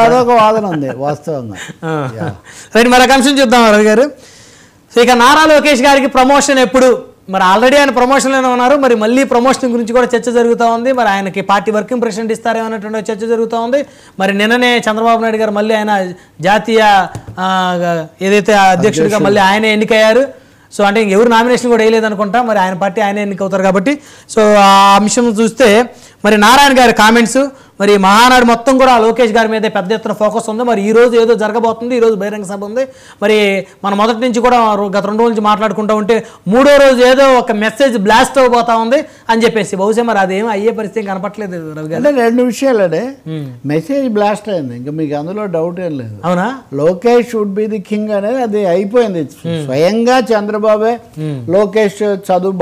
అదొక వాదన ఉంది వాస్తవంగా. రైట్, మరి అంశం చూద్దాం రవి గారు. సో ఇక నారా లోకేష్ గారికి ప్రమోషన్ ఎప్పుడు? మరి ఆల్రెడీ ఆయన ప్రమోషన్లోనే ఉన్నారు, మరి మళ్ళీ ప్రమోషన్ గురించి కూడా చర్చ జరుగుతూ ఉంది. మరి ఆయనకి పార్టీ వర్కింగ్ ప్రెసిడెంట్ ఇస్తారేమన్నటువంటి చర్చ జరుగుతూ ఉంది. మరి నిన్ననే చంద్రబాబు నాయుడు గారు మళ్ళీ ఆయన జాతీయ ఏదైతే అధ్యక్షుడిగా మళ్ళీ ఆయనే ఎన్నికయ్యారు. సో అంటే ఎవరు నామినేషన్ కూడా వేయలేదు అనుకుంటా, మరి ఆయన పార్టీ ఆయనే ఎన్నికవుతారు కాబట్టి. సో ఆ అంశం చూస్తే మరి నారాయణ గారి కామెంట్స్, మరి మహానాడు మొత్తం కూడా లోకేష్ గారి మీద పెద్ద ఎత్తున ఫోకస్ ఉంది. మరి ఈ రోజు ఏదో జరగబోతుంది, ఈరోజు బహిరంగ సభ ఉంది. మరి మనం మొదటి నుంచి కూడా గత 2 రోజుల నుంచి మాట్లాడుకుంటూ ఉంటే 3వ రోజు ఏదో ఒక మెసేజ్ బ్లాస్ట్ అయిపోతా ఉంది అని చెప్పేసి, బహుశా మరి అదేమో అయ్యే పరిస్థితి కనపట్లేదు రవి గారు. అంటే 2 విషయాలనే మెసేజ్ బ్లాస్ట్ అయింది, ఇంకా మీకు అందులో డౌట్ ఏం లేదు. అవునా? Lokesh should be the king అనేది అది అయిపోయింది. స్వయంగా చంద్రబాబే లోకేష్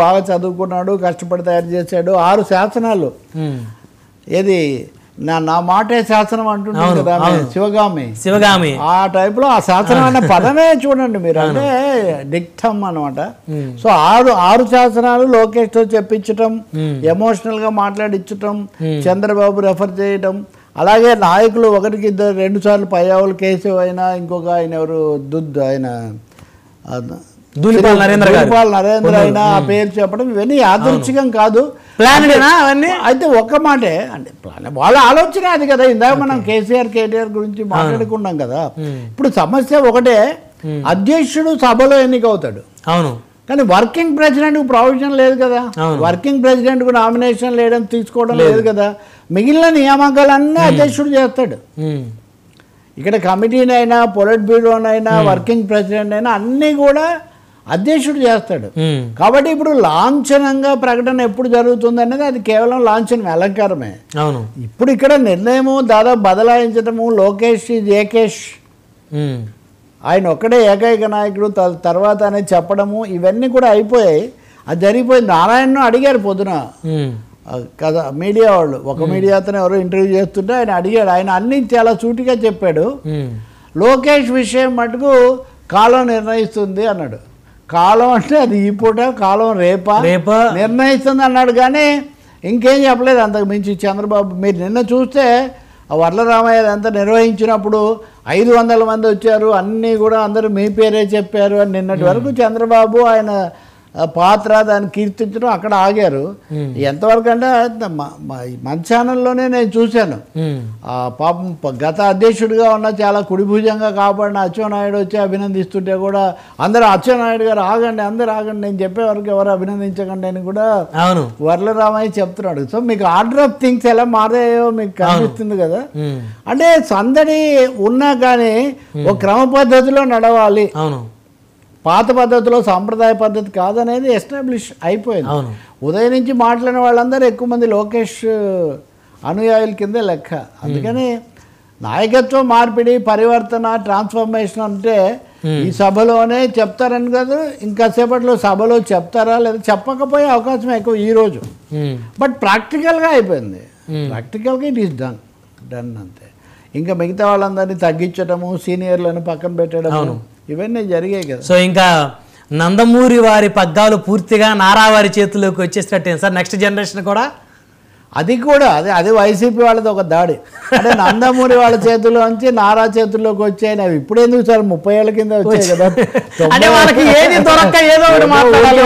బాగా చదువుకున్నాడు, కష్టపడి తయారు చేశాడు. 6 శాసనాలు, ఏది నా మాటే శాసనం అంటున్నాడు కదా శివగామి, ఆ టైప్ లో ఆ శాసనం అనే పదమే చూడండి మీరు, అంటే డిక్టం అనమాట. సో 6 శాసనాలు లోకేష్ తో చెప్పించటం, ఎమోషనల్ గా మాట్లాడించటం, చంద్రబాబు రెఫర్ చేయటం. అలాగే నాయకులు 1కి 2 సార్లు పయ్యావులు కేశవ్ అయినా, ఇంకొక ఆయన ఎవరు ఆయన ధూళిపాల్ నరేంద్ర అయినా ఆ పేరు చెప్పడం, ఇవన్నీ యాదృచ్ఛికం కాదు, అయితే ఒక్క మాటే అంటే వాళ్ళ ఆలోచన అది కదా. ఇందాక మనం కేటీఆర్ గురించి మాట్లాడుకున్నాం కదా. ఇప్పుడు సమస్య ఒకటే, అధ్యక్షుడు సభలో ఎన్నికవుతాడు, అవును, కానీ వర్కింగ్ ప్రెసిడెంట్ కు ప్రావిజన్ లేదు కదా. వర్కింగ్ ప్రెసిడెంట్ కు నామినేషన్ లేడం తీసుకోవడం లేదు కదా. మిగిలిన నియామకాలన్నీ అధ్యక్షుడు చేస్తాడు. ఇక్కడ కమిటీనైనా, పొలిట్ బ్యూరోనైనా, వర్కింగ్ ప్రెసిడెంట్ అయినా అన్నీ కూడా అధ్యక్షుడు చేస్తాడు. కాబట్టి ఇప్పుడు లాంఛనంగా ప్రకటన ఎప్పుడు జరుగుతుంది అనేది అది కేవలం లాంఛనం, అలంకారమే. ఇప్పుడు ఇక్కడ నిర్ణయము దాదాపు బదలాయించడము, లోకేష్ ఏకేష్ ఆయన ఒక్కడే ఏకైక నాయకుడు తర్వాత అనేది చెప్పడము, ఇవన్నీ కూడా అయిపోయాయి. అది జరిగిపోయింది. నారాయణను అడిగారు పొద్దున కదా మీడియా వాళ్ళు, ఒక మీడియా అతను ఎవరో ఇంటర్వ్యూ చేస్తుంటే ఆయన అడిగాడు. ఆయన అన్ని చాలా సూటిగా చెప్పాడు. లోకేష్ విషయం మటుకు కాలం నిర్ణయిస్తుంది అన్నాడు. కాలం అంటే అది ఈ పూట, కాలం రేపా నిర్ణయిస్తుంది అన్నాడు. కానీ ఇంకేం చెప్పలేదు అంతకు మించి చంద్రబాబు. మీరు నిన్న చూస్తే వర్లరామయ్య అంతా నిర్వహించినప్పుడు 500 మంది వచ్చారు, అన్నీ కూడా అందరూ మీ పేరే చెప్పారు అని నిన్నటి వరకు చంద్రబాబు ఆయన పాత్ర దాన్ని కీర్తించడం అక్కడ ఆగారు. ఎంతవరకు అంటే మన ఛానల్లోనే నేను చూశాను. పాపం గత అధ్యక్షుడిగా ఉన్న చాలా కుడిభుజంగా కాపాడిన అచ్చెన్నాయుడు వచ్చి అభినందిస్తుంటే కూడా అందరూ అచ్చెన్నాయుడు గారు ఆగండి, అందరూ ఆగండి, నేను చెప్పే వరకు ఎవరు అభినందించకండి అని కూడా వర్లరామయ్య చెప్తున్నాడు. సో మీకు ఆర్డర్ ఆఫ్ థింగ్స్ ఎలా మారాయో మీకు కనిపిస్తుంది కదా. అంటే సందడి ఉన్నా కానీ ఒక క్రమ పద్ధతిలో నడవాలి, పాత పద్ధతిలో సాంప్రదాయ పద్ధతి కాదనేది ఎస్టాబ్లిష్ అయిపోయింది. ఉదయం నుంచి మాట్లాడిన వాళ్ళందరూ ఎక్కువ మంది లోకేష్ అనుయాయుల కిందే లెక్క. అందుకని నాయకత్వ మార్పిడి, పరివర్తన, ట్రాన్స్ఫర్మేషన్ అంటే ఈ సభలోనే చెప్తారని కాదు, ఇంకాసేపట్లో సభలో చెప్తారా లేదా చెప్పకపోయే అవకాశం ఎక్కువ ఈరోజు. బట్ ప్రాక్టికల్గా అయిపోయింది, ప్రాక్టికల్గా ఇట్ ఈస్ డన్ అంతే. ఇంకా మిగతా వాళ్ళందరినీ తగ్గించడము, సీనియర్లను పక్కన పెట్టడము, ఇవన్నీ జరిగాయి కదా. సో ఇంకా నందమూరి వారి పగ్గాలు పూర్తిగా నారావారి చేతుల్లోకి వచ్చేసినట్టే సార్ నెక్స్ట్ జనరేషన్ కూడా. అది కూడా అది వైసీపీ వాళ్ళది ఒక దాడి. అంటే నందమూరి వాళ్ళ చేతుల్లోంచి నారా చేతుల్లోకి వచ్చాయి. అవి ఇప్పుడు ఎందుకు సార్ 30 ఏళ్ళ కింద వచ్చాయి కదా.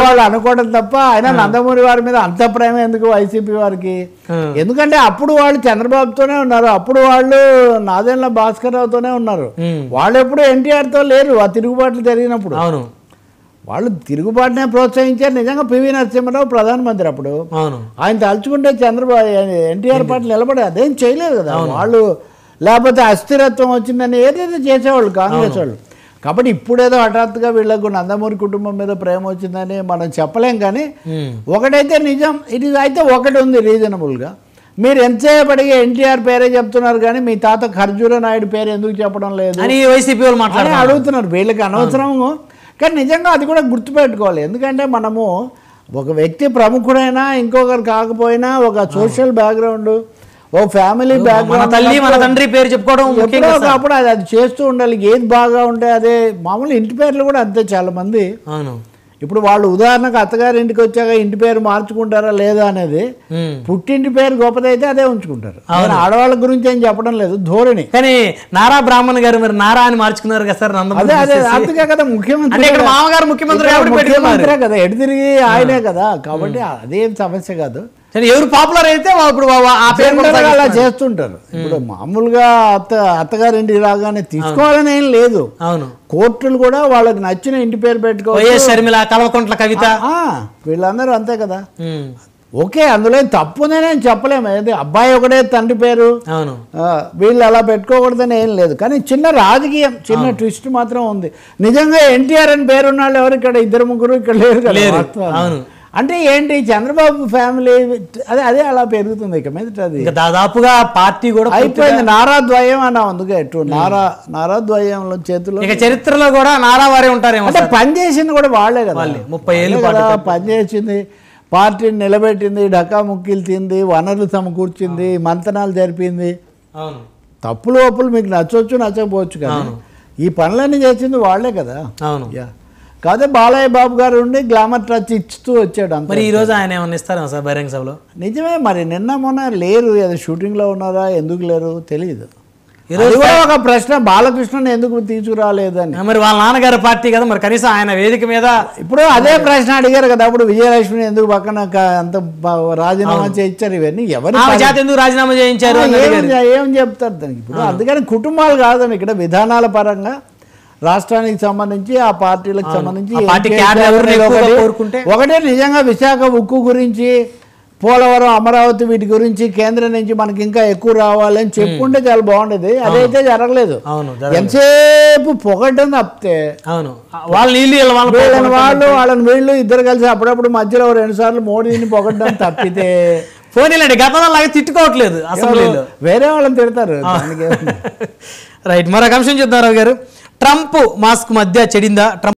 వాళ్ళు అనుకోవడం తప్ప ఆయన నందమూరి వారి మీద అంత ప్రేమ ఎందుకు వైసీపీ వారికి? ఎందుకంటే అప్పుడు వాళ్ళు చంద్రబాబుతోనే ఉన్నారు, అప్పుడు వాళ్ళు నాదెండ్ల భాస్కర్ రావుతోనే ఉన్నారు. వాళ్ళు ఎప్పుడు ఎన్టీఆర్తో లేరు. ఆ తిరుగుబాట్లు జరిగినప్పుడు వాళ్ళు తిరుగుబాటునే ప్రోత్సహించారు. నిజంగా పివి నరసింహారావు ప్రధానమంత్రి అప్పుడు, ఆయన తలుచుకుంటే చంద్రబాబు ఎన్టీఆర్ పార్టీ నిలబడి అదేం చేయలేదు కదా వాళ్ళు. లేకపోతే అస్థిరత్వం వచ్చిందని ఏదైతే చేసేవాళ్ళు కాంగ్రెస్ వాళ్ళు. కాబట్టి ఇప్పుడేదో హఠాత్తుగా వీళ్ళకు నందమూరి కుటుంబం మీద ప్రేమ వచ్చిందని మనం చెప్పలేం. కానీ ఒకటైతే నిజం, ఇది అయితే ఒకటి ఉంది రీజనబుల్గా. మీరు ఎంతసేపటిగా ఎన్టీఆర్ పేరే చెప్తున్నారు కానీ మీ తాత ఖర్జూర నాయుడు పేరు ఎందుకు చెప్పడం లేదు అని వైసీపీ వాళ్ళు అడుగుతున్నారు. వీళ్ళకి అనవసరము. కానీ నిజంగా అది కూడా గుర్తుపెట్టుకోవాలి. ఎందుకంటే మనము ఒక వ్యక్తి ప్రముఖుడైనా ఇంకొకరు కాకపోయినా ఒక సోషల్ బ్యాక్గ్రౌండ్, ఒక ఫ్యామిలీ బ్యాక్గ్రౌండ్, తల్లి మన తండ్రి పేరు చెప్పుకోవడం అప్పుడు అది చేస్తూ ఉండాలి. ఏది బాగా ఉంటే అదే. మామూలు ఇంటి పేర్లు కూడా అంతే చాలా మంది. ఇప్పుడు వాళ్ళు ఉదాహరణకు అత్తగారి ఇంటికి వచ్చాక ఇంటి పేరు మార్చుకుంటారా లేదా అనేది, పుట్టింటి పేరు గొప్పదైతే అదే ఉంచుకుంటారు. ఆడవాళ్ళ గురించి ఏం చెప్పడం లేదు, ధోరణి. కానీ నారా బ్రాహ్మణ్ గారు మరి నారా అని మార్చుకున్నారు కదా సార్. అదే అదే అందుకే కదా ముఖ్యమంత్రి మామగారు ముఖ్యమంత్రి కదా, ఎటు తిరిగి ఆయనే కదా, కాబట్టి అదేం సమస్య కాదు. ఎవరు పాపులర్ అయితే ఇప్పుడు ఆ పేరు అలా చేస్తుంటారు. ఇప్పుడు మామూలుగా అత్తగారింటికి రాగానే తీసుకోవాలని ఏం లేదు. అవును, కోర్టులు కూడా వాళ్ళకి నచ్చిన ఇంటి పేరు పెట్టుకోవచ్చు. షర్మిల, కల్వకుంట్ల కవిత, వీళ్ళందరూ అంతే కదా. ఓకే, అందులో తప్పునే నేను చెప్పలేము. ఏది అబ్బాయి ఒకటే తండ్రి పేరు, అవును, వీళ్ళు అలా పెట్టుకోకూడదని ఏం లేదు. కానీ చిన్న రాజకీయం, చిన్న ట్విస్ట్ మాత్రం ఉంది. నిజంగా ఎన్టీఆర్ అని పేరున్న వాళ్ళు ఎవరు ఇక్కడ? 2-3 ఇక్కడ లేరు కదా. అవును, అంటే ఏంటి, చంద్రబాబు ఫ్యామిలీ అదే అలా పెరుగుతుంది. ఇక మీద అది దాదాపుగా పార్టీ కూడా అయిపోయింది. నారాద్వయం అన్నా, అందుకే నారాద్వయంలో చేతిలో చరిత్రలో కూడా నారా వారే ఉంటారేమో. అంటే పనిచేసింది కూడా వాళ్ళే కదా, 30 ఏళ్ళు పనిచేసింది, పార్టీని నిలబెట్టింది, డకా ముక్కిలు తింది, వనరులు సమకూర్చింది, మంతనాలు జరిపింది. తప్పులు ఒప్పులు మీకు నచ్చవచ్చు నచ్చకపోవచ్చు, కానీ ఈ పనులన్నీ చేసింది వాళ్ళే కదా. అవును, కాదే బాలయ్య బాబు గారు ఉండి గ్లామర్ టచ్ ఇస్తూ వచ్చాడు. మరి ఈ రోజు ఆయన ఏమన్నా ఇస్తారా సార్ బహిరంగ సభలో? నిజమే, మరి నిన్న మొన్న లేరు, ఏదో షూటింగ్లో ఉన్నారా, ఎందుకు లేరు తెలియదు. ఈరోజు ఒక ప్రశ్న, బాలకృష్ణని ఎందుకు తీసుకురాలేదని. మరి వాళ్ళ నాన్నగారి పార్టీ కదా, మరి కనీసం ఆయన వేదిక మీద ఇప్పుడు అదే ప్రశ్న అడిగారు కదా. అప్పుడు విజయలక్ష్మిని ఎందుకు పక్కన అంత రాజీనామా చేయించారు, ఇవన్నీ ఎవరు ఎందుకు రాజీనామా చేయించారు ఏం చెప్తారు దానికి. ఇప్పుడు అందుకని కుటుంబాలు కాదని, ఇక్కడ విధానాల పరంగా రాష్ట్రానికి సంబంధించి, ఆ పార్టీలకు సంబంధించి ఒకటే నిజంగా విశాఖ ఉక్కు గురించి, పోలవరం, అమరావతి వీటి గురించి కేంద్రం నుంచి మనకి ఇంకా ఎక్కువ రావాలని చెప్పుకుంటే చాలా బాగుండేది. అదైతే జరగలేదు. ఎంతసేపు పొగడ్డం తప్పితే వాళ్ళని వీళ్ళు ఇద్దరు కలిసి అప్పుడప్పుడు మధ్యలో 2 సార్లు మోడీని పొగడ్డం తప్పితే పోనీలండి, గతంలో లాగా తిట్టుకోవట్లేదు అసెంబ్లీలో, వేరే వాళ్ళని తిడతారు. రైట్, మరొక అంశం చూద్దాం రావు గారు. ట్రంప్ మాస్క్ మధ్య చెడిందా?